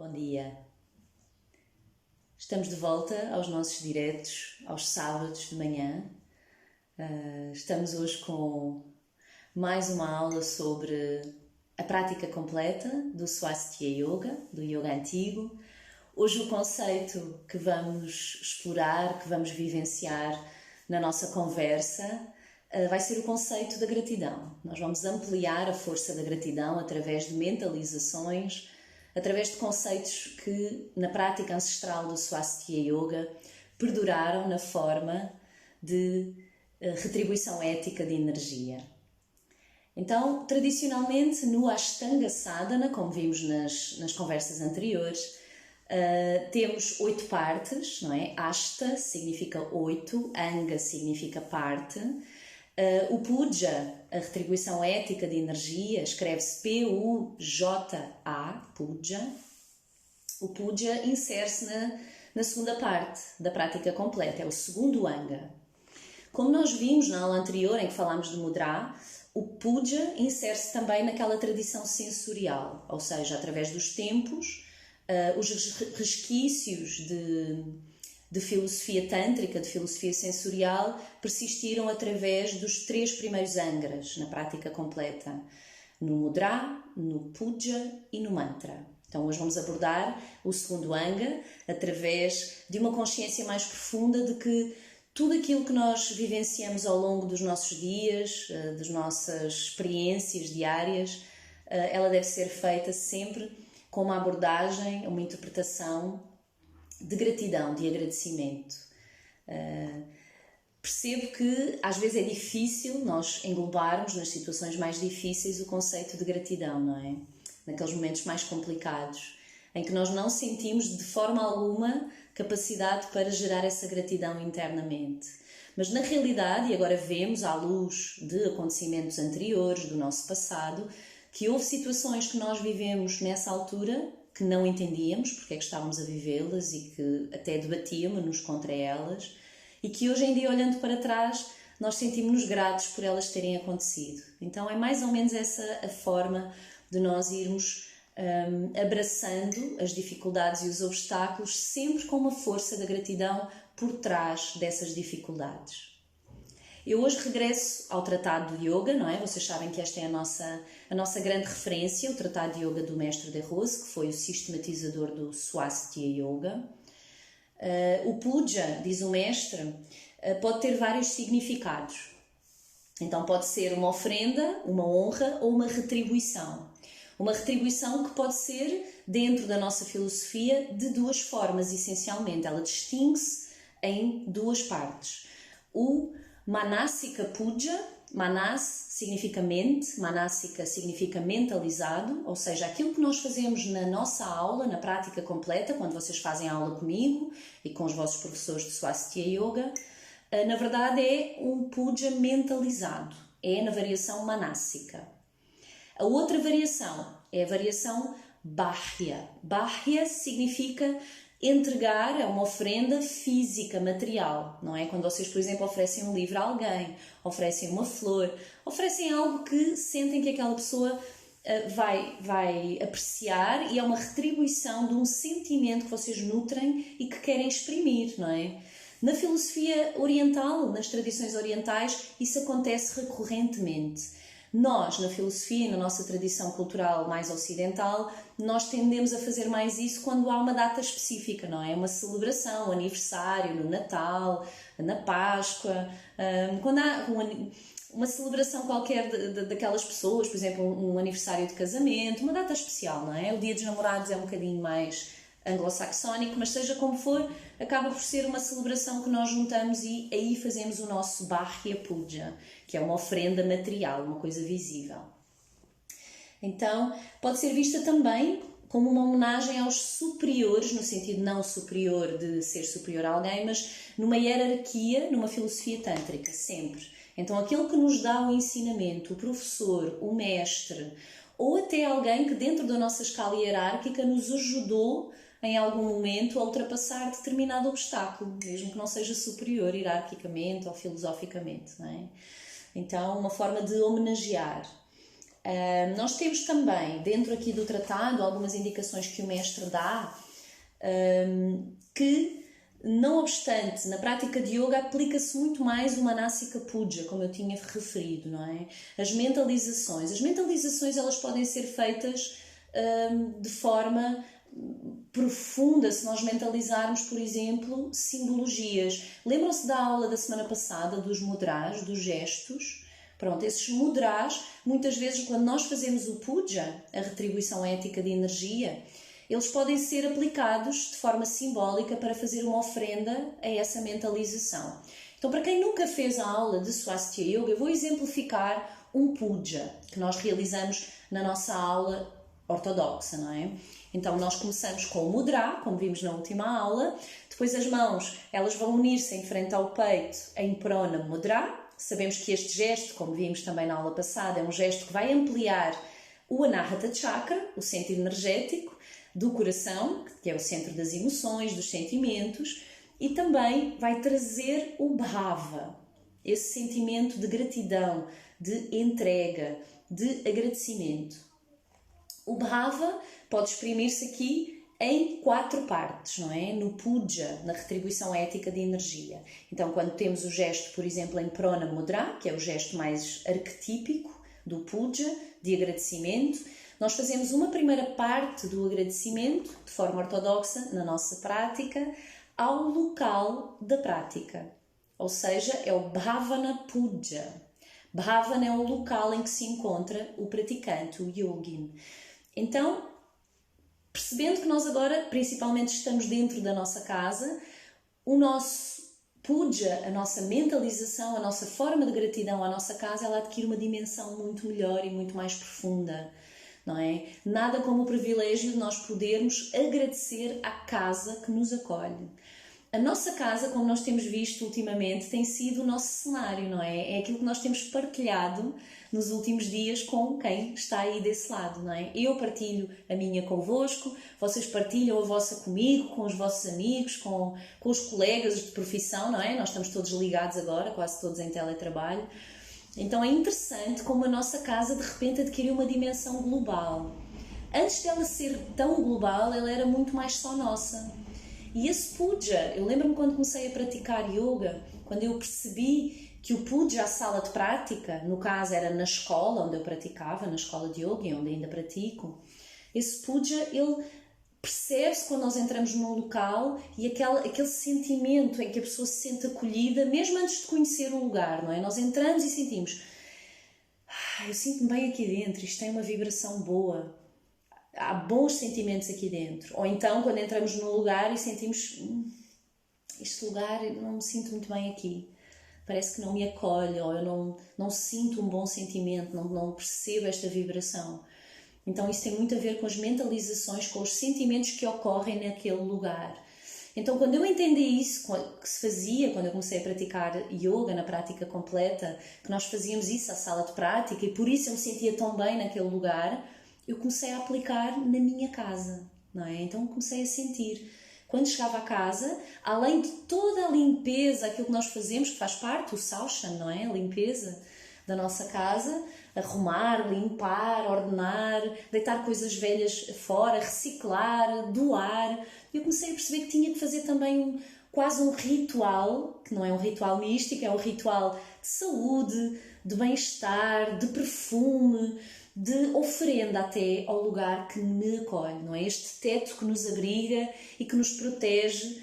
Bom dia. Estamos de volta aos nossos diretos, aos sábados de manhã. Estamos hoje com mais uma aula sobre a prática completa do Swastika Yoga, do Yoga antigo. Hoje o conceito que vamos explorar, que vamos vivenciar na nossa conversa, vai ser o conceito da gratidão. Nós vamos ampliar a força da gratidão através de mentalizações, através de conceitos que, na prática ancestral do Swastika Yoga, perduraram na forma de retribuição ética de energia. Então, tradicionalmente, no Ashtanga Sadhana, como vimos nas conversas anteriores, temos 8 partes, não é? Ashta significa 8, Anga significa parte. O Puja, a retribuição ética de energia, escreve-se P-U-J-A, Puja. O Puja insere-se na segunda parte da prática completa, é o segundo Anga. Como nós vimos na aula anterior, em que falámos de Mudra, o Puja insere-se também naquela tradição sensorial, ou seja, através dos tempos, os resquícios de filosofia tântrica, de filosofia sensorial, persistiram através dos 3 primeiros Angas na prática completa, no Mudra, no Puja e no Mantra. Então hoje vamos abordar o segundo Anga através de uma consciência mais profunda de que tudo aquilo que nós vivenciamos ao longo dos nossos dias, das nossas experiências diárias, ela deve ser feita sempre com uma abordagem, uma interpretação de gratidão, de agradecimento. Percebo que às vezes é difícil nós englobarmos nas situações mais difíceis o conceito de gratidão, não é? Naqueles momentos mais complicados, em que nós não sentimos de forma alguma capacidade para gerar essa gratidão internamente. Mas na realidade, e agora vemos à luz de acontecimentos anteriores, do nosso passado, que houve situações que nós vivemos nessa altura que não entendíamos porque é que estávamos a vivê-las e que até debatíamos-nos contra elas e que hoje em dia, olhando para trás, nós sentimos-nos gratos por elas terem acontecido. Então é mais ou menos essa a forma de nós irmos abraçando as dificuldades e os obstáculos, sempre com uma força da gratidão por trás dessas dificuldades. Eu hoje regresso ao Tratado de Yoga, não é? Vocês sabem que esta é a nossa grande referência, o Tratado de Yoga do Mestre de Rose, que foi o sistematizador do Swastika Yoga. O Puja, diz o Mestre, pode ter vários significados. Então pode ser uma ofrenda, uma honra ou uma retribuição. Uma retribuição que pode ser, dentro da nossa filosofia, de 2 formas, essencialmente. Ela distingue-se em 2 partes. O Manasika Puja, Manas significa mente, Manasika significa mentalizado, ou seja, aquilo que nós fazemos na nossa aula, na prática completa, quando vocês fazem a aula comigo e com os vossos professores de Swastika Yoga, na verdade é um Puja mentalizado, é na variação Manasika. A outra variação é a variação Bahya. Bahya significa entregar a uma ofrenda física, material, não é? Quando vocês, por exemplo, oferecem um livro a alguém, oferecem uma flor, oferecem algo que sentem que aquela pessoa vai apreciar e é uma retribuição de um sentimento que vocês nutrem e que querem exprimir, não é? Na filosofia oriental, nas tradições orientais, isso acontece recorrentemente. Nós, na filosofia e na nossa tradição cultural mais ocidental, nós tendemos a fazer mais isso quando há uma data específica, não é? Uma celebração, um aniversário, no Natal, na Páscoa, quando há uma celebração qualquer daquelas pessoas, por exemplo, um aniversário de casamento, uma data especial, não é? O Dia dos Namorados é um bocadinho mais anglo-saxónico, mas seja como for, acaba por ser uma celebração que nós juntamos e aí fazemos o nosso Bahya Puja, que é uma ofrenda material, uma coisa visível. Então, pode ser vista também como uma homenagem aos superiores, no sentido não superior de ser superior a alguém, mas numa hierarquia, numa filosofia tântrica, sempre. Então, aquele que nos dá o ensinamento, o professor, o mestre, ou até alguém que dentro da nossa escala hierárquica nos ajudou em algum momento a ultrapassar determinado obstáculo, mesmo que não seja superior hierarquicamente ou filosoficamente, não é? Então, uma forma de homenagear. Nós temos também, dentro aqui do tratado, algumas indicações que o mestre dá, que, não obstante, na prática de yoga aplica-se muito mais o Manasika Puja, como eu tinha referido, não é? As mentalizações elas podem ser feitas de forma profunda, se nós mentalizarmos, por exemplo, simbologias. Lembram-se da aula da semana passada dos mudras, dos gestos? Pronto, esses mudras, muitas vezes quando nós fazemos o puja, a retribuição ética de energia, eles podem ser aplicados de forma simbólica para fazer uma ofrenda a essa mentalização. Então, para quem nunca fez a aula de Swastika Yoga, eu vou exemplificar um puja que nós realizamos na nossa aula ortodoxa, não é? Então, nós começamos com o mudra, como vimos na última aula, depois as mãos, elas vão unir-se em frente ao peito em Pranam Mudra. Sabemos que este gesto, como vimos também na aula passada, é um gesto que vai ampliar o Anahata Chakra, o centro energético do coração, que é o centro das emoções, dos sentimentos, e também vai trazer o Bhava, esse sentimento de gratidão, de entrega, de agradecimento. O Bhava pode exprimir-se aqui em 4 partes, não é? No puja, na retribuição ética de energia. Então, quando temos o gesto, por exemplo, em Pranam Mudra, que é o gesto mais arquetípico do puja, de agradecimento, nós fazemos uma primeira parte do agradecimento, de forma ortodoxa, na nossa prática, ao local da prática. Ou seja, é o Bhavana Puja. Bhavana é o local em que se encontra o praticante, o yogin. Então, percebendo que nós agora, principalmente, estamos dentro da nossa casa, o nosso puja, a nossa mentalização, a nossa forma de gratidão à nossa casa, ela adquire uma dimensão muito melhor e muito mais profunda, não é? Nada como o privilégio de nós podermos agradecer à casa que nos acolhe. A nossa casa, como nós temos visto ultimamente, tem sido o nosso cenário, não é? É aquilo que nós temos partilhado nos últimos dias com quem está aí desse lado, não é? Eu partilho a minha convosco, vocês partilham a vossa comigo, com os vossos amigos, com os colegas de profissão, não é? Nós estamos todos ligados agora, quase todos em teletrabalho. Então é interessante como a nossa casa de repente adquiriu uma dimensão global. Antes dela ser tão global, ela era muito mais só nossa. E esse puja, eu lembro-me quando comecei a praticar yoga, quando eu percebi que o puja, a sala de prática, no caso era na escola onde eu praticava, na escola de yoga, onde ainda pratico, esse puja, ele percebe-se quando nós entramos num local e aquele sentimento em que a pessoa se sente acolhida, mesmo antes de conhecer um lugar, não é? Nós entramos e sentimos, eu sinto-me bem aqui dentro, isto tem uma vibração boa. Há bons sentimentos aqui dentro. Ou então, quando entramos num lugar e sentimos este lugar, eu não me sinto muito bem aqui. Parece que não me acolhe, ou eu não sinto um bom sentimento, não percebo esta vibração. Então, isso tem muito a ver com as mentalizações, com os sentimentos que ocorrem naquele lugar. Então, quando eu entendi isso, que se fazia, quando eu comecei a praticar yoga na prática completa, que nós fazíamos isso à sala de prática, e por isso eu me sentia tão bem naquele lugar, eu comecei a aplicar na minha casa, não é? Então comecei a sentir. Quando chegava a casa, além de toda a limpeza, aquilo que nós fazemos, que faz parte, o sauchan, não é? A limpeza da nossa casa, arrumar, limpar, ordenar, deitar coisas velhas fora, reciclar, doar. Eu comecei a perceber que tinha que fazer também quase um ritual, que não é um ritual místico, é um ritual de saúde, de bem-estar, de perfume, de oferenda até ao lugar que me acolhe, não é? Este teto que nos abriga e que nos protege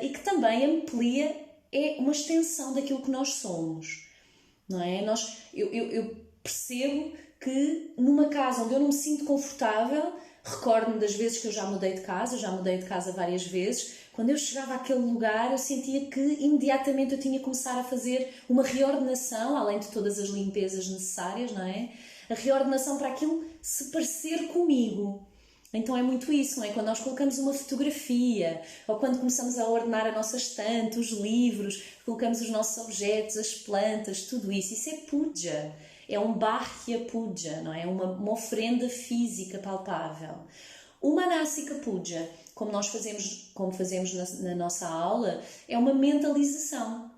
e que também amplia, é uma extensão daquilo que nós somos, não é? Eu percebo que numa casa onde eu não me sinto confortável, recordo-me das vezes que eu já mudei de casa várias vezes, quando eu chegava àquele lugar eu sentia que imediatamente eu tinha que começar a fazer uma reordenação, além de todas as limpezas necessárias, não é? A reordenação para aquilo se parecer comigo. Então é muito isso, não é? Quando nós colocamos uma fotografia, ou quando começamos a ordenar a nossa estante, os livros, colocamos os nossos objetos, as plantas, tudo isso é puja. É um bahya puja, não é? Uma ofrenda física palpável. O manasika puja, como fazemos na nossa aula, é uma mentalização.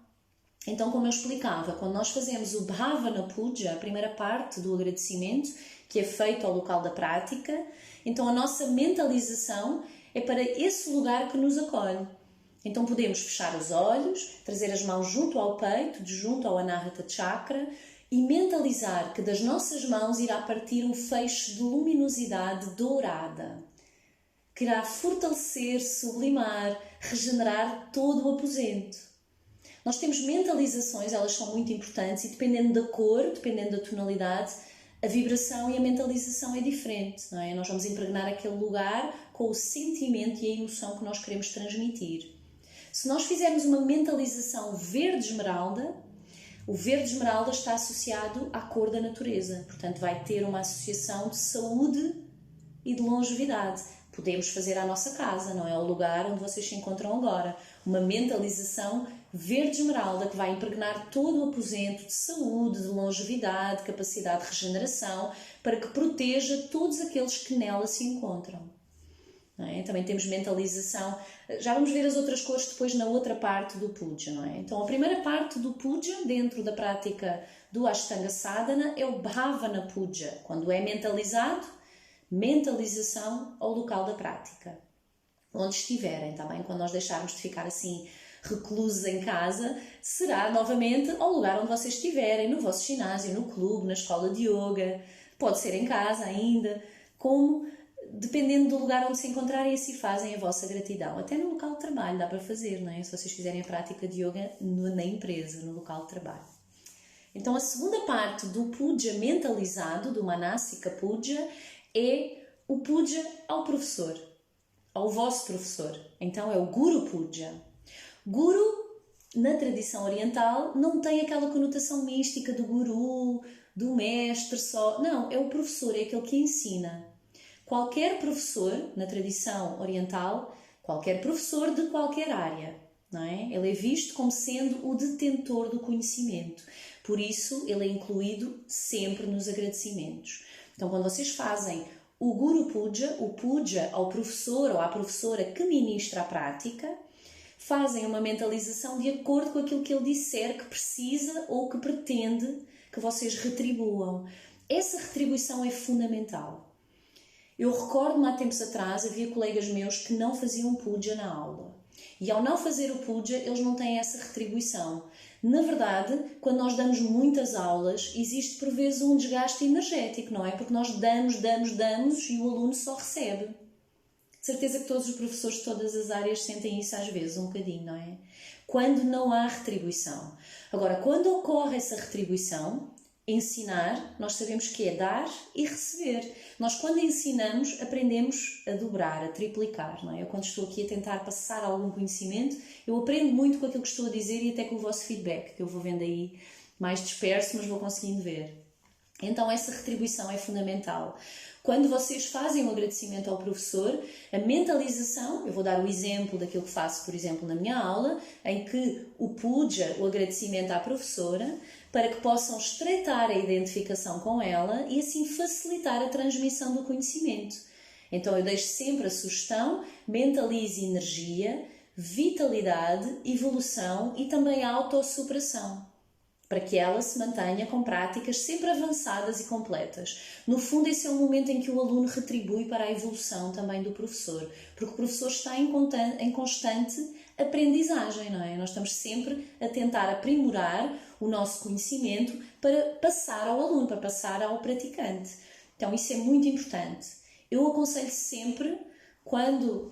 Então, como eu explicava, quando nós fazemos o Bhavana Puja, a primeira parte do agradecimento, que é feito ao local da prática, então a nossa mentalização é para esse lugar que nos acolhe. Então podemos fechar os olhos, trazer as mãos junto ao peito, junto ao Anahata Chakra, e mentalizar que das nossas mãos irá partir um feixe de luminosidade dourada, que irá fortalecer, sublimar, regenerar todo o aposento. Nós temos mentalizações, elas são muito importantes, e dependendo da cor, dependendo da tonalidade, a vibração e a mentalização é diferente, não é? Nós vamos impregnar aquele lugar com o sentimento e a emoção que nós queremos transmitir. Se nós fizermos uma mentalização verde esmeralda, o verde esmeralda está associado à cor da natureza, portanto vai ter uma associação de saúde e de longevidade. Podemos fazer à nossa casa, não é? O lugar onde vocês se encontram agora. Uma mentalização verde esmeralda que vai impregnar todo o aposento de saúde, de longevidade, capacidade de regeneração, para que proteja todos aqueles que nela se encontram. Não é? Também temos mentalização. Já vamos ver as outras cores depois na outra parte do Puja, não é? Então a primeira parte do Puja, dentro da prática do Ashtanga Sadhana, é o Bhavana Puja, quando é mentalizado, mentalização ao local da prática. Onde estiverem, também, quando nós deixarmos de ficar assim reclusos em casa, será novamente ao lugar onde vocês estiverem, no vosso ginásio, no clube, na escola de yoga, pode ser em casa ainda, como, dependendo do lugar onde se encontrarem, assim fazem a vossa gratidão. Até no local de trabalho dá para fazer, não é? Se vocês fizerem a prática de yoga na empresa, no local de trabalho. Então a segunda parte do Puja mentalizado, do Manasika Puja, é o Puja ao professor, ao vosso professor. Então é o Guru Puja. Guru, na tradição oriental, não tem aquela conotação mística do guru, do mestre só. Não, é o professor, é aquele que ensina. Qualquer professor, na tradição oriental, qualquer professor de qualquer área, não é? Ele é visto como sendo o detentor do conhecimento. Por isso, ele é incluído sempre nos agradecimentos. Então, quando vocês fazem o Guru Puja, o Puja ao professor ou à professora que ministra a prática, fazem uma mentalização de acordo com aquilo que ele disser que precisa ou que pretende que vocês retribuam. Essa retribuição é fundamental. Eu recordo-me há tempos atrás, havia colegas meus que não faziam puja na aula. E ao não fazer o puja, eles não têm essa retribuição. Na verdade, quando nós damos muitas aulas, existe por vezes um desgaste energético, não é? Porque nós damos e o aluno só recebe. De certeza que todos os professores de todas as áreas sentem isso às vezes, um bocadinho, não é? Quando não há retribuição. Agora, quando ocorre essa retribuição, ensinar, nós sabemos que é dar e receber. Nós, quando ensinamos, aprendemos a dobrar, a triplicar, não é? Eu, quando estou aqui a tentar passar algum conhecimento, eu aprendo muito com aquilo que estou a dizer e até com o vosso feedback, que eu vou vendo aí mais disperso, mas vou conseguindo ver. Então, essa retribuição é fundamental. Quando vocês fazem um agradecimento ao professor, a mentalização, eu vou dar o exemplo daquilo que faço, por exemplo, na minha aula, em que o puja, o agradecimento à professora, para que possam estreitar a identificação com ela e assim facilitar a transmissão do conhecimento. Então eu deixo sempre a sugestão, mentalize energia, vitalidade, evolução e também autossuperação, para que ela se mantenha com práticas sempre avançadas e completas. No fundo, esse é o momento em que o aluno retribui para a evolução também do professor, porque o professor está em constante aprendizagem, não é? Nós estamos sempre a tentar aprimorar o nosso conhecimento para passar ao aluno, para passar ao praticante. Então, isso é muito importante. Eu aconselho sempre, quando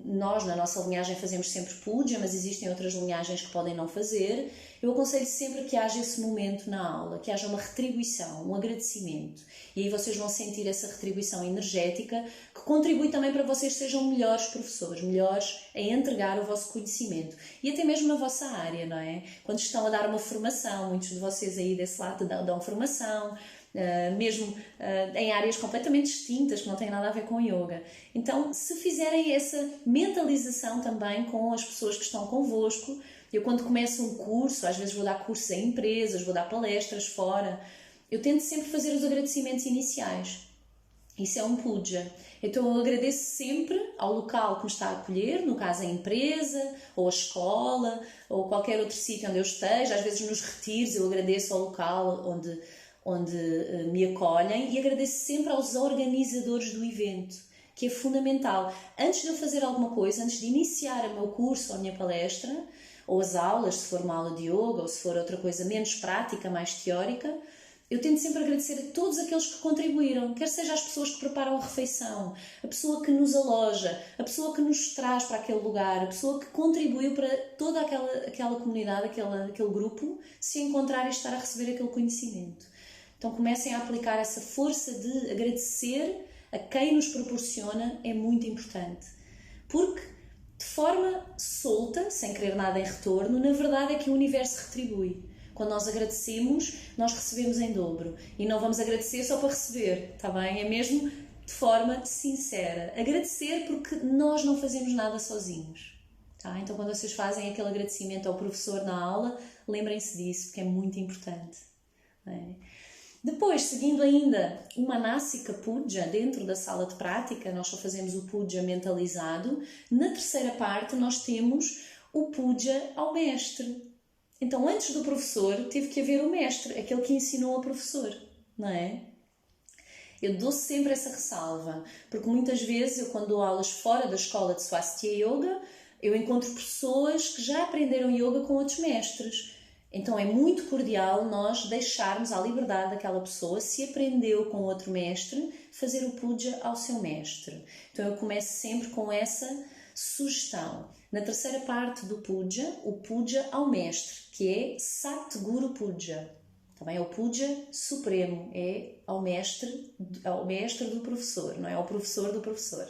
nós na nossa linhagem fazemos sempre puja, mas existem outras linhagens que podem não fazer, eu aconselho sempre que haja esse momento na aula, que haja uma retribuição, um agradecimento. E aí vocês vão sentir essa retribuição energética que contribui também para vocês sejam melhores professores, melhores em entregar o vosso conhecimento. E até mesmo na vossa área, não é? Quando estão a dar uma formação, muitos de vocês aí desse lado dão formação, mesmo em áreas completamente distintas que não têm nada a ver com yoga. Então, se fizerem essa mentalização também com as pessoas que estão convosco, eu quando começo um curso, às vezes vou dar cursos em empresas, vou dar palestras fora, eu tento sempre fazer os agradecimentos iniciais. Isso é um puja. Então eu agradeço sempre ao local que me está a acolher, no caso a empresa, ou a escola, ou qualquer outro sítio onde eu esteja. Às vezes nos retiros eu agradeço ao local onde me acolhem, e agradeço sempre aos organizadores do evento, que é fundamental. Antes de eu fazer alguma coisa, antes de iniciar o meu curso ou a minha palestra, ou as aulas, se for uma aula de yoga, ou se for outra coisa menos prática, mais teórica, eu tento sempre agradecer a todos aqueles que contribuíram, quer seja as pessoas que preparam a refeição, a pessoa que nos aloja, a pessoa que nos traz para aquele lugar, a pessoa que contribuiu para toda aquela comunidade, aquele grupo, se encontrar e estar a receber aquele conhecimento. Então comecem a aplicar essa força de agradecer a quem nos proporciona, é muito importante. Porque de forma solta, sem querer nada em retorno, na verdade é que o universo retribui. Quando nós agradecemos, nós recebemos em dobro. E não vamos agradecer só para receber, está bem? É mesmo de forma sincera. Agradecer porque nós não fazemos nada sozinhos. Tá? Então, quando vocês fazem aquele agradecimento ao professor na aula, lembrem-se disso, porque é muito importante. Depois, seguindo ainda o Manasika Puja, dentro da sala de prática, nós só fazemos o Puja mentalizado. Na terceira parte, nós temos o Puja ao mestre. Então, antes do professor, teve que haver o mestre, aquele que ensinou ao professor, não é? Eu dou sempre essa ressalva, porque muitas vezes eu, quando dou aulas fora da escola de Swastika Yoga, eu encontro pessoas que já aprenderam yoga com outros mestres. Então é muito cordial nós deixarmos à liberdade daquela pessoa, se aprendeu com outro mestre, fazer o puja ao seu mestre. Então eu começo sempre com essa sugestão. Na terceira parte do puja, o puja ao mestre, que é Satguru Puja. Também é o puja supremo, é ao mestre do professor, não é ao professor do professor.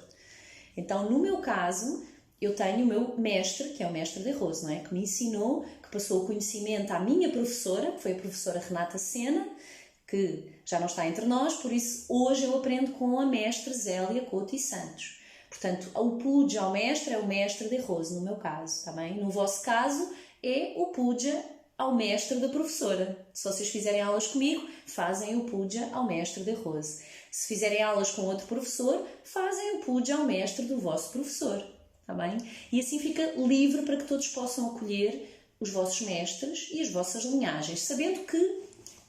Então, no meu caso, eu tenho o meu mestre, que é o mestre de Rose, não é? Que me ensinou, que passou o conhecimento à minha professora, que foi a professora Renata Sena, que já não está entre nós, por isso hoje eu aprendo com a mestre Zélia Couto e Santos. Portanto, o puja ao mestre é o mestre de Rose, no meu caso, tá bem? No vosso caso, é o puja ao mestre da professora. Se vocês fizerem aulas comigo, fazem o puja ao mestre de Rose. Se fizerem aulas com outro professor, fazem o puja ao mestre do vosso professor, tá bem? E assim fica livre para que todos possam acolher os vossos mestres e as vossas linhagens, sabendo que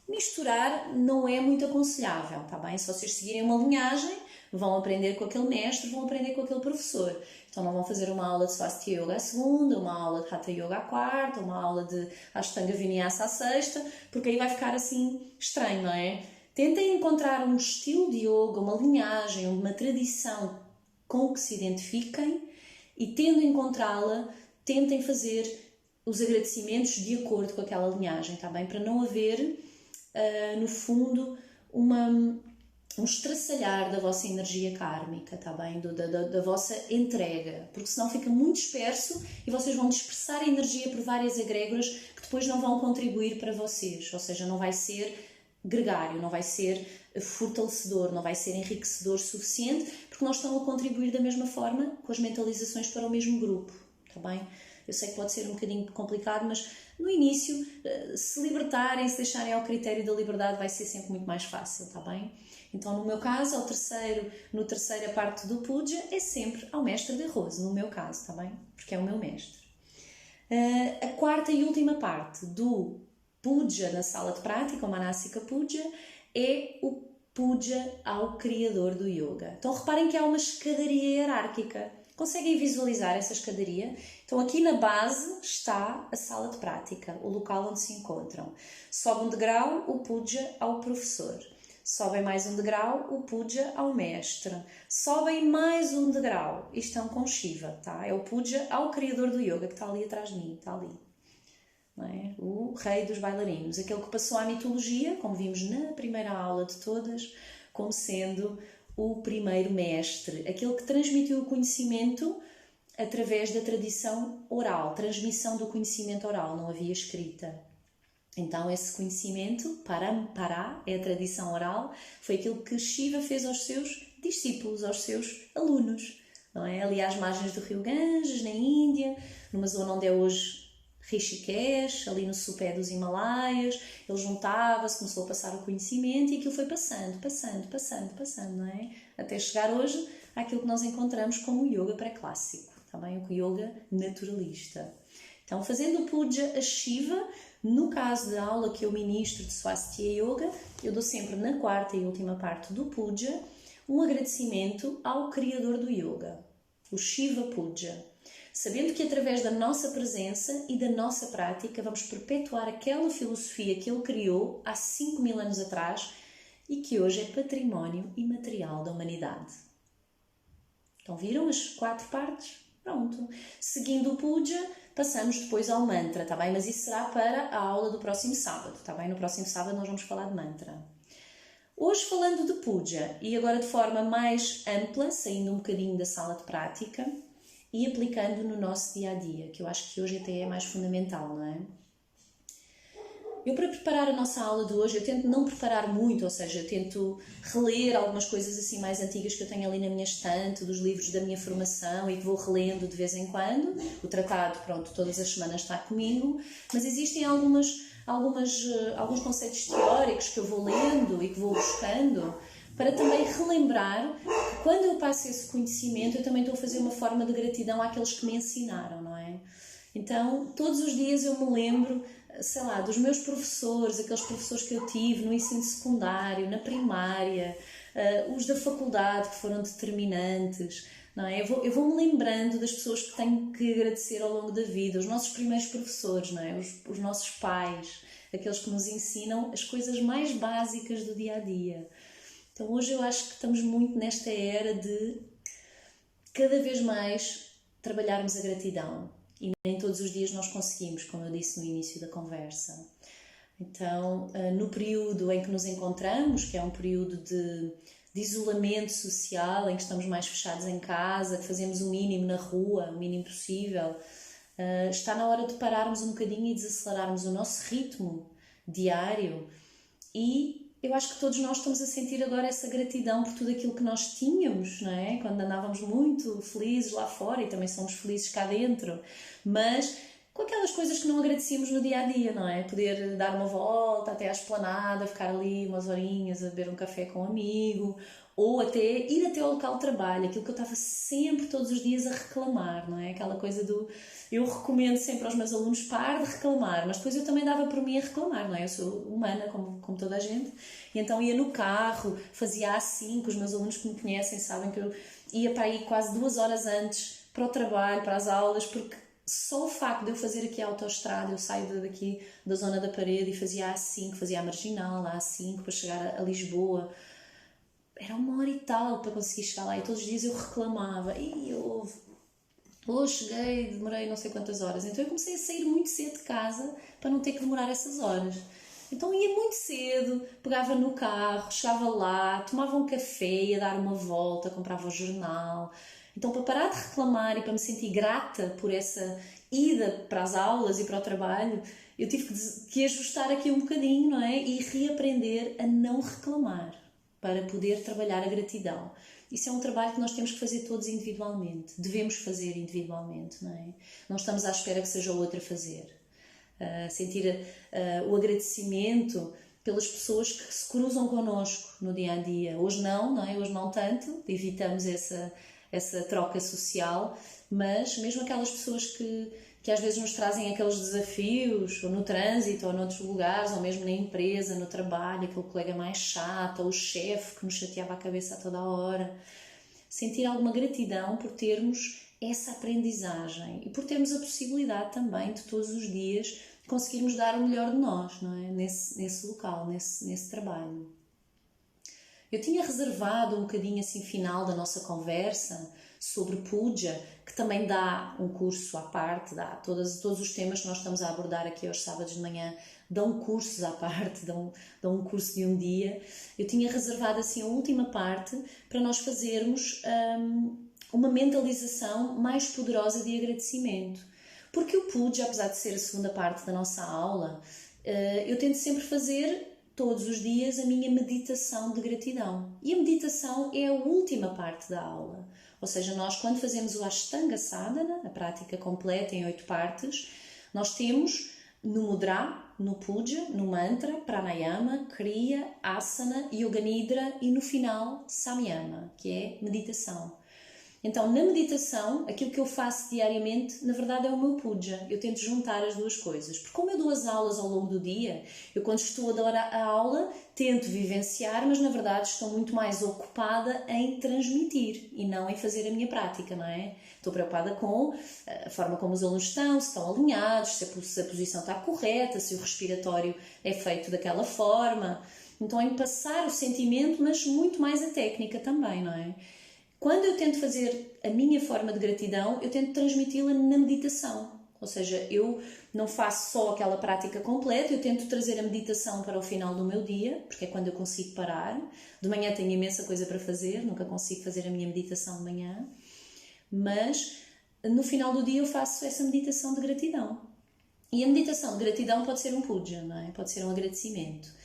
misturar não é muito aconselhável, tá bem? Se vocês seguirem uma linhagem, vão aprender com aquele mestre, vão aprender com aquele professor. Então não vão fazer uma aula de Swastika Yoga à segunda, uma aula de Hatha Yoga à quarta, uma aula de Ashtanga Vinyasa à sexta, porque aí vai ficar assim estranho, não é? Tentem encontrar um estilo de yoga, uma linhagem, uma tradição com que se identifiquem e, tendo encontrá-la, tentem fazer os agradecimentos de acordo com aquela linhagem, tá bem? Para não haver, no fundo, um estraçalhar da vossa energia kármica, tá bem? Da vossa entrega, porque senão fica muito disperso e vocês vão dispersar a energia por várias egrégoras que depois não vão contribuir para vocês, ou seja, não vai ser gregário, não vai ser fortalecedor, não vai ser enriquecedor suficiente, porque não estão a contribuir da mesma forma com as mentalizações para o mesmo grupo, tá bem? Eu sei que pode ser um bocadinho complicado, mas no início, se libertarem, se deixarem ao critério da liberdade, vai ser sempre muito mais fácil, tá bem? Então, no meu caso, na terceira parte do puja, é sempre ao mestre de Rose, no meu caso, tá bem? Porque é o meu mestre. A quarta e última parte do puja na sala de prática, o Manasika Puja, é o puja ao criador do yoga. Então, reparem que há uma escadaria hierárquica. Conseguem visualizar essa escadaria? Então, aqui na base está a sala de prática, o local onde se encontram. Sobe um degrau, o puja ao professor. Sobem mais um degrau, o puja ao mestre. Sobem mais um degrau, e estão com Shiva, tá? É o puja ao criador do yoga, que está ali atrás de mim, está ali. Não é? O rei dos bailarinos, aquele que passou à mitologia, como vimos na primeira aula de todas, como sendo o primeiro mestre, aquele que transmitiu o conhecimento através da tradição oral, transmissão do conhecimento oral, não havia escrita. Então esse conhecimento, para é a tradição oral, foi aquilo que Shiva fez aos seus discípulos, aos seus alunos. Não é? Ali às margens do rio Ganges, na Índia, numa zona onde é hoje Rishikesh, ali no sopé dos Himalaias, ele juntava-se, começou a passar o conhecimento e aquilo foi passando, não é? até chegar hoje àquilo que nós encontramos como o yoga pré-clássico, também o yoga naturalista. Então, fazendo o puja a Shiva, no caso da aula que eu ministro de Swastika Yoga, eu dou sempre na quarta e última parte do puja um agradecimento ao criador do yoga, o Shiva Puja, sabendo que através da nossa presença e da nossa prática vamos perpetuar aquela filosofia que ele criou há 5.000 anos atrás e que hoje é património imaterial da humanidade. Então viram as 4 partes? Pronto. Seguindo o puja, passamos depois ao mantra, tá bem? Mas isso será para a aula do próximo sábado, tá bem? No próximo sábado nós vamos falar de mantra. Hoje falando de puja, e agora de forma mais ampla, saindo um bocadinho da sala de prática e aplicando no nosso dia-a-dia, que eu acho que hoje até é mais fundamental, não é? Eu, para preparar a nossa aula de hoje, eu tento não preparar muito, ou seja, eu tento reler algumas coisas assim mais antigas que eu tenho ali na minha estante, dos livros da minha formação e que vou relendo de vez em quando. O tratado, pronto, todas as semanas está comigo, mas existem alguns conceitos teóricos que eu vou lendo e que vou buscando para também relembrar que quando eu passo esse conhecimento eu também estou a fazer uma forma de gratidão àqueles que me ensinaram, não é? Então, todos os dias eu me lembro, sei lá, dos meus professores, aqueles professores que eu tive no ensino secundário, na primária, os da faculdade que foram determinantes, não é? Eu vou-me lembrando das pessoas que tenho que agradecer ao longo da vida, os nossos primeiros professores, não é? Os nossos pais, aqueles que nos ensinam as coisas mais básicas do dia-a-dia. Então hoje eu acho que estamos muito nesta era de cada vez mais trabalharmos a gratidão. E nem todos os dias nós conseguimos, como eu disse no início da conversa. Então, no período em que nos encontramos, que é um período de isolamento social, em que estamos mais fechados em casa, que fazemos o mínimo na rua, o mínimo possível, está na hora de pararmos um bocadinho e desacelerarmos o nosso ritmo diário. E eu acho que todos nós estamos a sentir agora essa gratidão por tudo aquilo que nós tínhamos, não é? Quando andávamos muito felizes lá fora, e também somos felizes cá dentro, mas com aquelas coisas que não agradecíamos no dia-a-dia, não é? Poder dar uma volta até à esplanada, ficar ali umas horinhas a beber um café com um amigo, ou até ir até ao local de trabalho, aquilo que eu estava sempre, todos os dias, a reclamar, não é? Aquela coisa do... Eu recomendo sempre aos meus alunos, parar de reclamar, mas depois eu também dava por mim a reclamar, não é? Eu sou humana, como toda a gente, e então ia no carro, fazia assim, que os meus alunos que me conhecem sabem que eu ia para aí quase 2 horas antes para o trabalho, para as aulas, porque só o facto de eu fazer aqui a autoestrada, eu saio daqui da zona da parede e fazia a A5, fazia a Marginal, a A5 para chegar a Lisboa. Era 1 hora e tal para conseguir chegar lá e todos os dias eu reclamava. E hoje cheguei, demorei não sei quantas horas. Então eu comecei a sair muito cedo de casa para não ter que demorar essas horas. Então ia muito cedo, pegava no carro, chegava lá, tomava um café, ia dar uma volta, comprava o jornal. Então, para parar de reclamar e para me sentir grata por essa ida para as aulas e para o trabalho, eu tive que ajustar aqui um bocadinho, não é? E reaprender a não reclamar para poder trabalhar a gratidão. Isso é um trabalho que nós temos que fazer todos individualmente. Devemos fazer individualmente, não é? Não estamos à espera que seja o outro a fazer. Sentir o agradecimento pelas pessoas que se cruzam connosco no dia-a-dia. Hoje não é? Hoje não tanto, evitamos essa troca social, mas mesmo aquelas pessoas que às vezes nos trazem aqueles desafios, ou no trânsito, ou noutros lugares, ou mesmo na empresa, no trabalho, aquele colega mais chato, ou o chefe que nos chateava a cabeça a toda a hora. Sentir alguma gratidão por termos essa aprendizagem e por termos a possibilidade também de todos os dias conseguirmos dar o melhor de nós, não é? Nesse local, nesse trabalho. Eu tinha reservado um bocadinho assim final da nossa conversa sobre puja, que também dá um curso à parte, dá todos os temas que nós estamos a abordar aqui aos sábados de manhã, dão cursos à parte, dão um curso de um dia. Eu tinha reservado assim a última parte para nós fazermos uma mentalização mais poderosa de agradecimento. Porque o puja, apesar de ser a segunda parte da nossa aula, eu tento sempre fazer todos os dias a minha meditação de gratidão. E a meditação é a última parte da aula. Ou seja, nós quando fazemos o Ashtanga Sadhana, a prática completa em 8 partes, nós temos no mudra, no puja, no mantra, pranayama, kriya, asana, yoga nidra e no final samyama, que é meditação. Então, na meditação, aquilo que eu faço diariamente, na verdade, é o meu puja. Eu tento juntar as duas coisas. Porque como eu dou as aulas ao longo do dia, eu quando estou a dar a aula, tento vivenciar, mas na verdade estou muito mais ocupada em transmitir e não em fazer a minha prática, não é? Estou preocupada com a forma como os alunos estão, se estão alinhados, se a posição está correta, se o respiratório é feito daquela forma. Então, em passar o sentimento, mas muito mais a técnica também, não é? Quando eu tento fazer a minha forma de gratidão, eu tento transmiti-la na meditação. Ou seja, eu não faço só aquela prática completa, eu tento trazer a meditação para o final do meu dia, porque é quando eu consigo parar. De manhã tenho imensa coisa para fazer, nunca consigo fazer a minha meditação de manhã. Mas no final do dia eu faço essa meditação de gratidão. E a meditação de gratidão pode ser um puja, não é? Pode ser um agradecimento.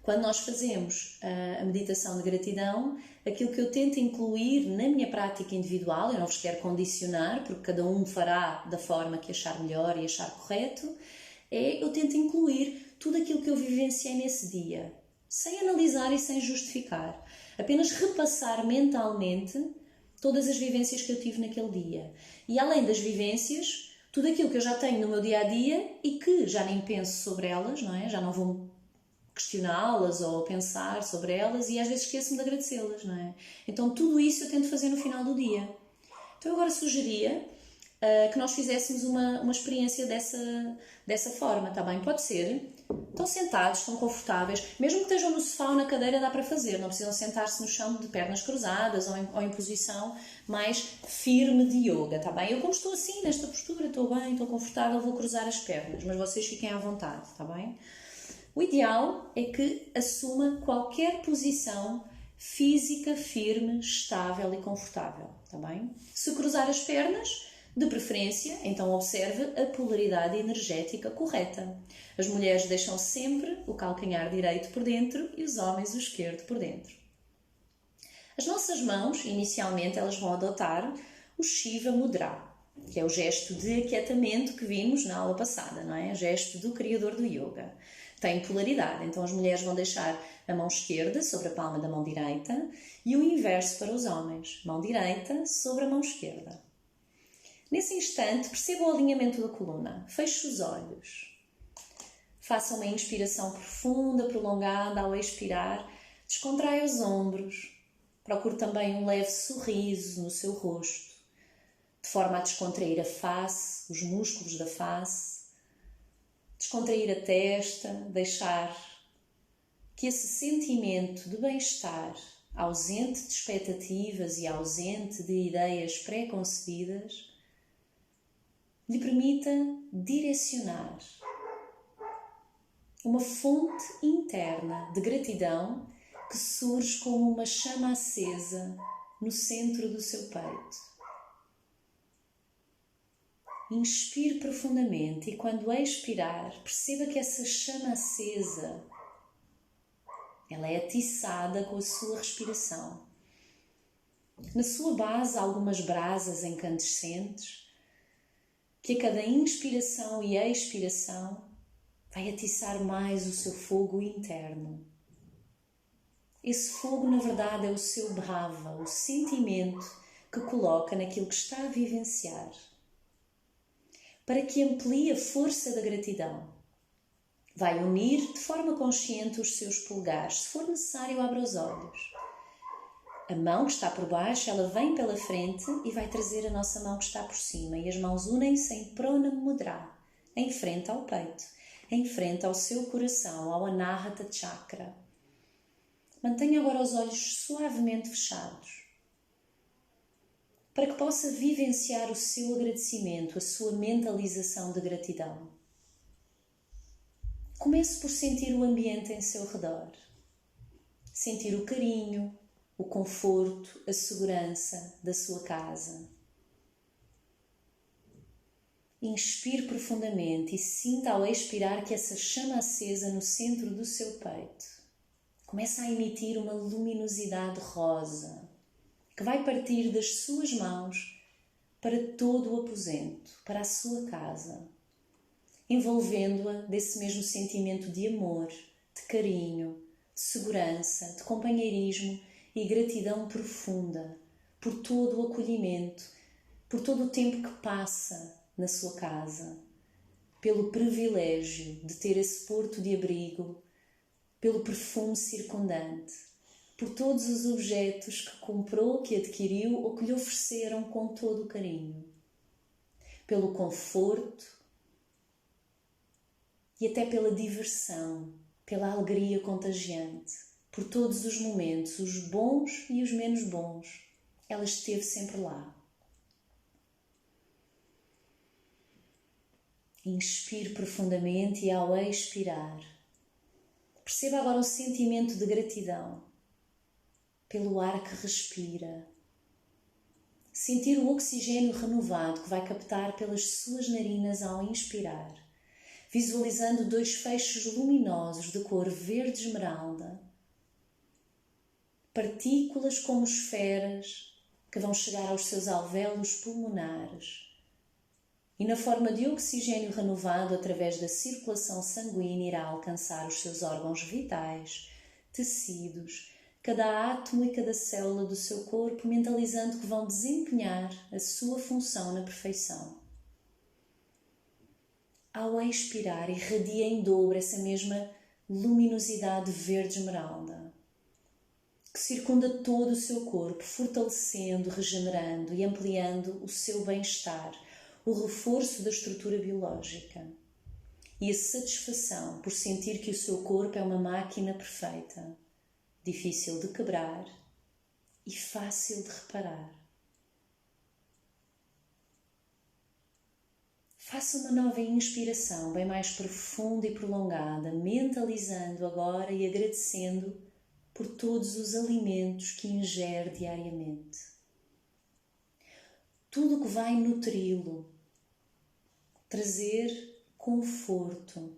Quando nós fazemos a meditação de gratidão, aquilo que eu tento incluir na minha prática individual, eu não vos quero condicionar, porque cada um fará da forma que achar melhor e achar correto, eu tento incluir tudo aquilo que eu vivenciei nesse dia, sem analisar e sem justificar. Apenas repassar mentalmente todas as vivências que eu tive naquele dia. E além das vivências, tudo aquilo que eu já tenho no meu dia-a-dia e que já nem penso sobre elas, não é? Já não vou questioná-las ou pensar sobre elas e às vezes esqueço-me de agradecê-las, não é? Então tudo isso eu tento fazer no final do dia. Então eu agora sugeria que nós fizéssemos uma experiência dessa forma, está bem? Pode ser. Estão sentados, estão confortáveis, mesmo que estejam no sofá ou na cadeira dá para fazer, não precisam sentar-se no chão de pernas cruzadas ou em posição mais firme de yoga, está bem? Eu como estou assim, nesta postura, estou bem, estou confortável, vou cruzar as pernas, mas vocês fiquem à vontade, está bem? O ideal é que assuma qualquer posição física, firme, estável e confortável, está bem? Se cruzar as pernas, de preferência, então observe a polaridade energética correta. As mulheres deixam sempre o calcanhar direito por dentro e os homens o esquerdo por dentro. As nossas mãos, inicialmente, elas vão adotar o Shiva Mudra, que é o gesto de aquietamento que vimos na aula passada, não é? O gesto do criador do yoga. Tem polaridade, então as mulheres vão deixar a mão esquerda sobre a palma da mão direita e o inverso para os homens, mão direita sobre a mão esquerda. Nesse instante, perceba o alinhamento da coluna, feche os olhos. Faça uma inspiração profunda, prolongada ao expirar, descontraia os ombros, procure também um leve sorriso no seu rosto, de forma a descontrair a face, os músculos da face, descontrair a testa, deixar que esse sentimento de bem-estar, ausente de expectativas e ausente de ideias pré-concebidas, lhe permita direcionar uma fonte interna de gratidão que surge como uma chama acesa no centro do seu peito. Inspire profundamente e quando expirar, perceba que essa chama acesa, ela é atiçada com a sua respiração. Na sua base há algumas brasas incandescentes que a cada inspiração e expiração vai atiçar mais o seu fogo interno. Esse fogo, na verdade, é o seu bhava, o sentimento que coloca naquilo que está a vivenciar, para que amplie a força da gratidão. Vai unir de forma consciente os seus polegares. Se for necessário, abra os olhos. A mão que está por baixo, ela vem pela frente e vai trazer a nossa mão que está por cima. E as mãos unem-se em Pranam Mudra, em frente ao peito, em frente ao seu coração, ao Anahata Chakra. Mantenha agora os olhos suavemente fechados, para que possa vivenciar o seu agradecimento, a sua mentalização de gratidão. Comece por sentir o ambiente em seu redor. Sentir o carinho, o conforto, a segurança da sua casa. Inspire profundamente e sinta ao expirar que essa chama acesa no centro do seu peito começa a emitir uma luminosidade rosa que vai partir das suas mãos para todo o aposento, para a sua casa. envolvendo-a desse mesmo sentimento de amor, de carinho, de segurança, de companheirismo e gratidão profunda por todo o acolhimento, por todo o tempo que passa na sua casa, pelo privilégio de ter esse porto de abrigo, pelo perfume circundante, por todos os objetos que comprou, que adquiriu ou que lhe ofereceram com todo o carinho, pelo conforto e até pela diversão, pela alegria contagiante, por todos os momentos, os bons e os menos bons. Ela esteve sempre lá. Inspire profundamente e ao expirar, perceba agora um sentimento de gratidão pelo ar que respira. Sentir o oxigênio renovado que vai captar pelas suas narinas ao inspirar, visualizando 2 feixes luminosos de cor verde esmeralda, partículas como esferas que vão chegar aos seus alvéolos pulmonares e na forma de oxigênio renovado através da circulação sanguínea irá alcançar os seus órgãos vitais, tecidos, cada átomo e cada célula do seu corpo, mentalizando que vão desempenhar a sua função na perfeição. Ao expirar, irradia em dobro essa mesma luminosidade verde esmeralda, que circunda todo o seu corpo, fortalecendo, regenerando e ampliando o seu bem-estar, o reforço da estrutura biológica e a satisfação por sentir que o seu corpo é uma máquina perfeita, difícil de quebrar e fácil de reparar. Faça uma nova inspiração bem mais profunda e prolongada, mentalizando agora e agradecendo por todos os alimentos que ingere diariamente. Tudo o que vai nutri-lo, trazer conforto,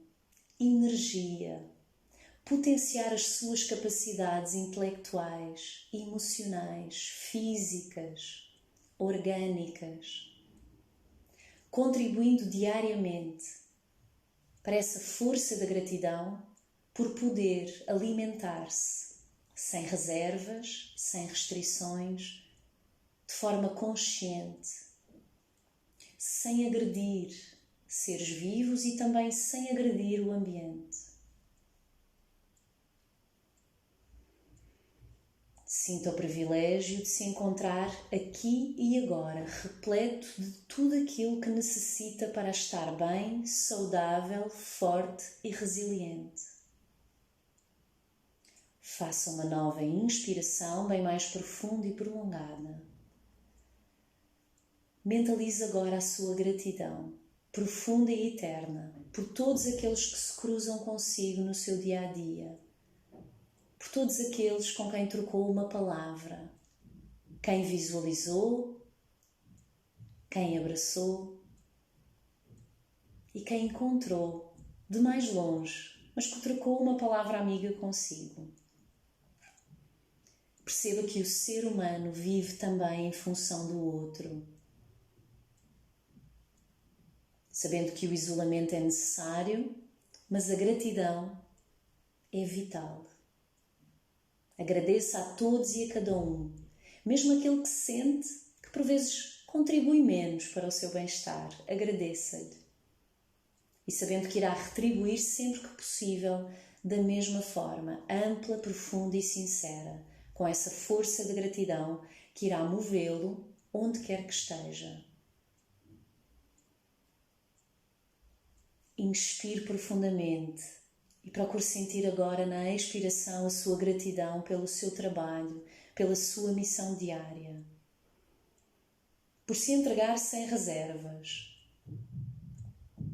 energia, potenciar as suas capacidades intelectuais, emocionais, físicas, orgânicas, contribuindo diariamente para essa força da gratidão por poder alimentar-se sem reservas, sem restrições, de forma consciente, sem agredir seres vivos e também sem agredir o ambiente. Sinta o privilégio de se encontrar aqui e agora, repleto de tudo aquilo que necessita para estar bem, saudável, forte e resiliente. Faça uma nova inspiração bem mais profunda e prolongada. Mentalize agora a sua gratidão, profunda e eterna, por todos aqueles que se cruzam consigo no seu dia-a-dia, por todos aqueles com quem trocou uma palavra, quem visualizou, quem abraçou e quem encontrou de mais longe, mas que trocou uma palavra amiga consigo. Perceba que o ser humano vive também em função do outro, sabendo que o isolamento é necessário, mas a gratidão é vital. Agradeça a todos e a cada um, mesmo aquele que sente que por vezes contribui menos para o seu bem-estar. Agradeça-lhe. E sabendo que irá retribuir sempre que possível, da mesma forma, ampla, profunda e sincera, com essa força de gratidão que irá movê-lo onde quer que esteja. Inspire profundamente e procure sentir agora na expiração a sua gratidão pelo seu trabalho, pela sua missão diária, por se entregar sem reservas,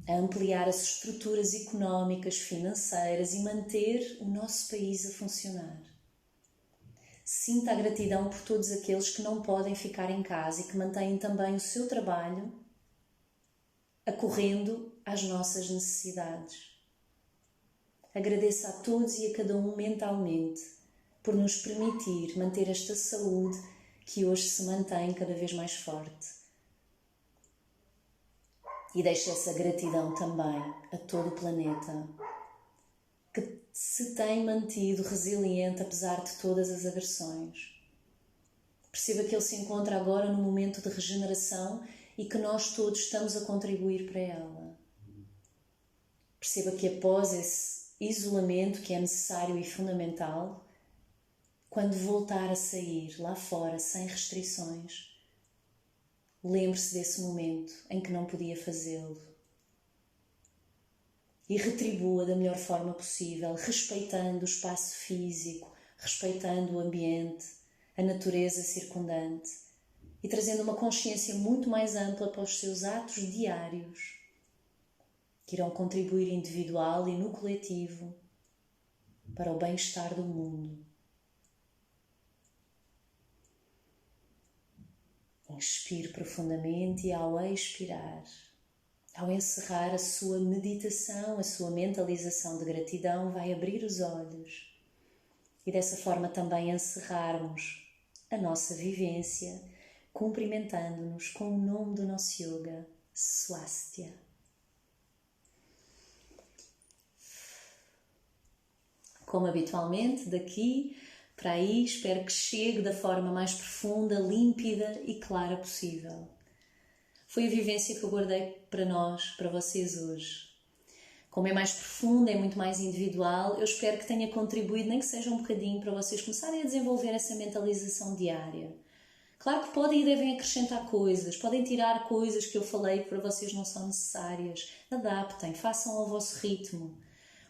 a ampliar as estruturas económicas, financeiras e manter o nosso país a funcionar. Sinta a gratidão por todos aqueles que não podem ficar em casa e que mantêm também o seu trabalho acorrendo às nossas necessidades. Agradeça a todos e a cada um mentalmente por nos permitir manter esta saúde que hoje se mantém cada vez mais forte. E deixo essa gratidão também a todo o planeta, que se tem mantido resiliente apesar de todas as agressões. Perceba que ele se encontra agora num momento de regeneração e que nós todos estamos a contribuir para ela. Perceba que após esse isolamento que é necessário e fundamental, quando voltar a sair lá fora sem restrições, lembre-se desse momento em que não podia fazê-lo e retribua da melhor forma possível, respeitando o espaço físico, respeitando o ambiente, a natureza circundante e trazendo uma consciência muito mais ampla para os seus atos diários, que irão contribuir individual e no coletivo para o bem-estar do mundo. Inspire profundamente e ao expirar, ao encerrar a sua meditação, a sua mentalização de gratidão, vai abrir os olhos e dessa forma também encerrarmos a nossa vivência, cumprimentando-nos com o nome do nosso yoga, Swastika. Como habitualmente, daqui para aí, espero que chegue da forma mais profunda, límpida e clara possível. Foi a vivência que eu guardei para nós, para vocês hoje. Como é mais profunda, é muito mais individual, eu espero que tenha contribuído, nem que seja um bocadinho, para vocês começarem a desenvolver essa mentalização diária. Claro que podem e devem acrescentar coisas, podem tirar coisas que eu falei que para vocês não são necessárias. Adaptem, façam ao vosso ritmo.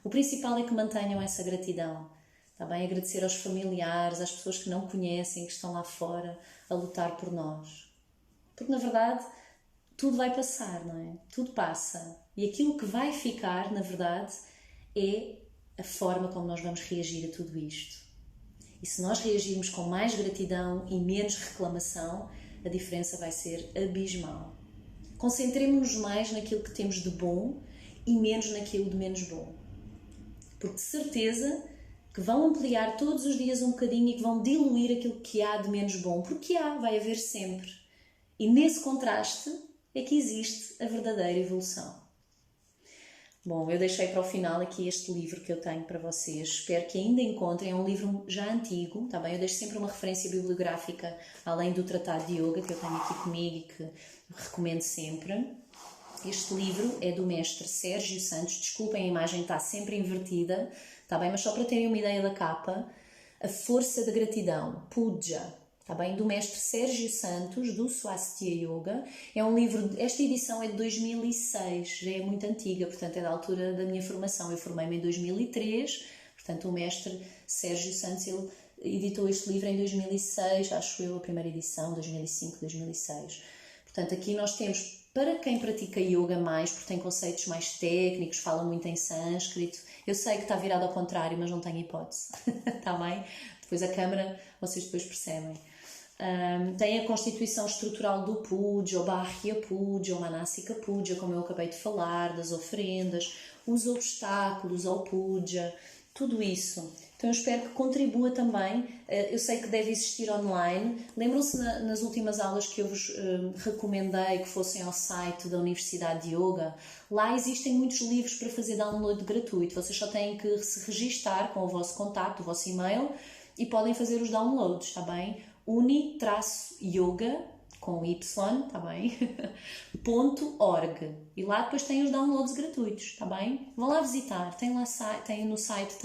O principal é que mantenham essa gratidão. Está bem? Agradecer aos familiares, às pessoas que não conhecem, que estão lá fora a lutar por nós. Porque, na verdade, tudo vai passar, não é? Tudo passa. E aquilo que vai ficar, na verdade, é a forma como nós vamos reagir a tudo isto. E se nós reagirmos com mais gratidão e menos reclamação, a diferença vai ser abismal. Concentremos-nos mais naquilo que temos de bom e menos naquilo de menos bom. Porque, de certeza, que vão ampliar todos os dias um bocadinho e que vão diluir aquilo que há de menos bom, porque vai haver sempre. E nesse contraste é que existe a verdadeira evolução. Bom, eu deixei para o final aqui este livro que eu tenho para vocês, espero que ainda encontrem, é um livro já antigo, está bem? Eu deixo sempre uma referência bibliográfica, além do Tratado de Yoga, que eu tenho aqui comigo e que recomendo sempre. Este livro é do mestre Sérgio Santos, desculpem, a imagem está sempre invertida, está bem? Mas só para terem uma ideia da capa, A Força da Gratidão, Puja, está bem? Do mestre Sérgio Santos, do Swastika Yoga. É um livro, esta edição é de 2006, já é muito antiga, portanto é da altura da minha formação. Eu formei-me em 2003, portanto o mestre Sérgio Santos, ele editou este livro em 2006, acho eu, a primeira edição, 2005, 2006. Portanto, aqui nós temos, para quem pratica yoga mais, porque tem conceitos mais técnicos, fala muito em sânscrito, eu sei que está virado ao contrário, mas não tenho hipótese, está bem? Depois a câmara, vocês depois percebem. Tem a constituição estrutural do puja, o Bahya puja, o Manasika puja, como eu acabei de falar, das oferendas, os obstáculos ao puja, tudo isso. Então eu espero que contribua também. Eu sei que deve existir online. Lembram-se nas últimas aulas que eu vos recomendei que fossem ao site da Universidade de Yoga? Lá existem muitos livros para fazer download gratuito. Vocês só têm que se registar com o vosso contacto, o vosso e-mail e podem fazer os downloads, está bem? uni-yoga, com Y, está bem? .org. E lá depois tem os downloads gratuitos, está bem? Vão lá visitar. Tem no site,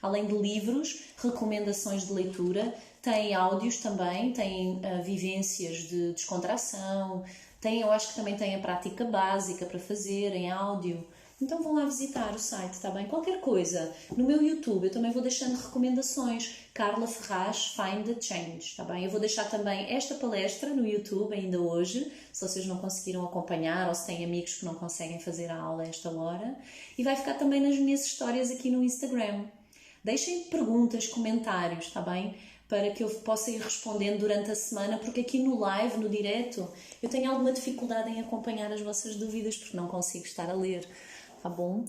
além de livros, recomendações de leitura, tem áudios também, tem vivências de descontração, eu acho que também tem a prática básica para fazer em áudio. Então vão lá visitar o site, está bem? Qualquer coisa. No meu YouTube eu também vou deixando recomendações. Carla Ferraz, Find the Change, está bem? Eu vou deixar também esta palestra no YouTube ainda hoje, se vocês não conseguiram acompanhar ou se têm amigos que não conseguem fazer a aula a esta hora. E vai ficar também nas minhas histórias aqui no Instagram. Deixem perguntas, comentários, está bem? Para que eu possa ir respondendo durante a semana, porque aqui no live, no direto, eu tenho alguma dificuldade em acompanhar as vossas dúvidas, porque não consigo estar a ler. Tá bom?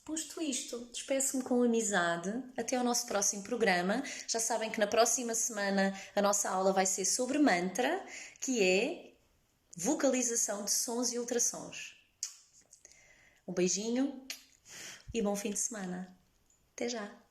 Posto isto, despeço-me com amizade. Até ao nosso próximo programa. Já sabem que na próxima semana a nossa aula vai ser sobre mantra, que é vocalização de sons e ultrassons. Um beijinho e bom fim de semana. Até já!